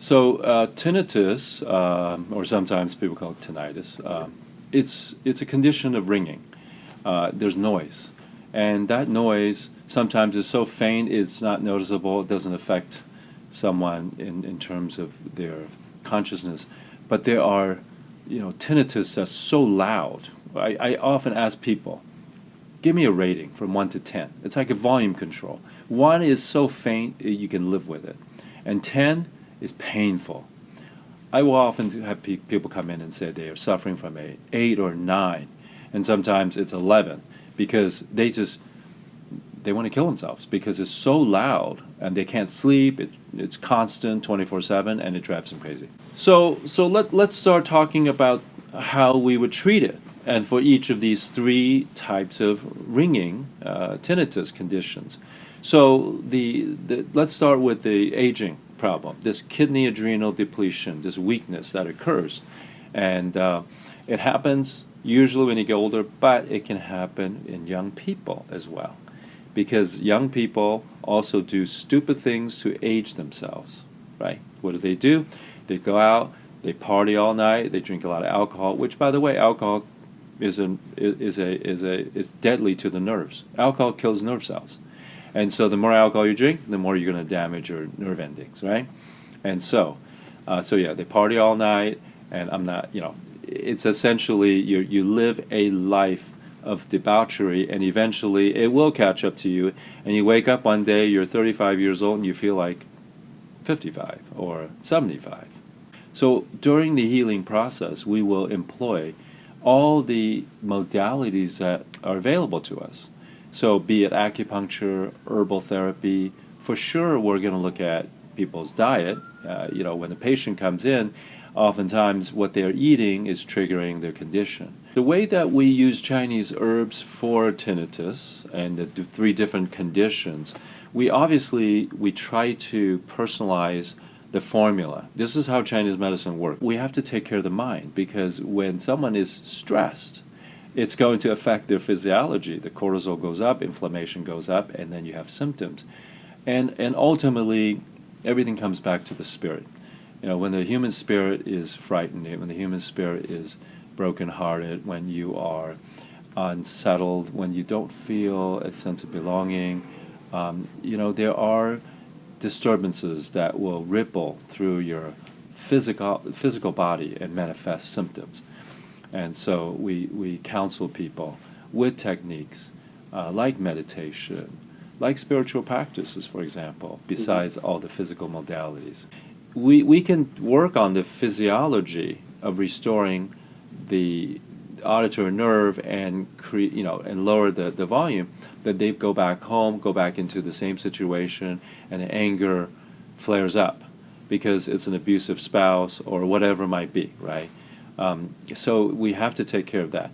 Tinnitus, or sometimes people call it tinnitus, it's a condition of ringing. There's noise, and that noise sometimes is so faint it's not noticeable. It doesn't affect someone in terms of their consciousness. But there are, tinnitus that's so loud. I often ask people, give me a rating from 1 to 10. It's like a volume control. 1 is so faint you can live with it, and 10 is painful. I will often have people come in and say they are suffering from a 8 or 9, and sometimes it's 11 because they want to kill themselves because it's so loud and they can't sleep. It's constant 24/7 and it drives them crazy. So let's start talking about how we would treat it. And for each of these 3 types of ringing tinnitus conditions. So let's start with the aging problem, this kidney adrenal depletion, this weakness that occurs. And it happens usually when you get older, but it can happen in young people as well. Because young people also do stupid things to age themselves, right? What do? They go out, they party all night, they drink a lot of alcohol, which, by the way, alcohol is deadly to the nerves. Alcohol kills nerve cells. And so the more alcohol you drink, the more you're going to damage your nerve endings, right? And so they party all night, and it's essentially you live a life of debauchery, and eventually it will catch up to you, and you wake up one day, you're 35 years old, and you feel like 55 or 75. So during the healing process, we will employ all the modalities that are available to us. So be it acupuncture, herbal therapy, for sure we're going to look at people's diet. When the patient comes in, oftentimes what they're eating is triggering their condition. The way that we use Chinese herbs for tinnitus and the 3 different conditions, we try to personalize the formula. This is how Chinese medicine works. We have to take care of the mind, because when someone is stressed, it's going to affect their physiology. The cortisol goes up, inflammation goes up, and then you have symptoms. And ultimately, everything comes back to the spirit. When the human spirit is frightened, when the human spirit is brokenhearted, when you are unsettled, when you don't feel a sense of belonging, there are disturbances that will ripple through your physical body and manifest symptoms. And so we counsel people with techniques like meditation, like spiritual practices, for example, besides all the physical modalities. We can work on the physiology of restoring the auditory nerve and and lower the volume, that they go back home, go back into the same situation, and the anger flares up because it's an abusive spouse or whatever it might be, right? So we have to take care of that.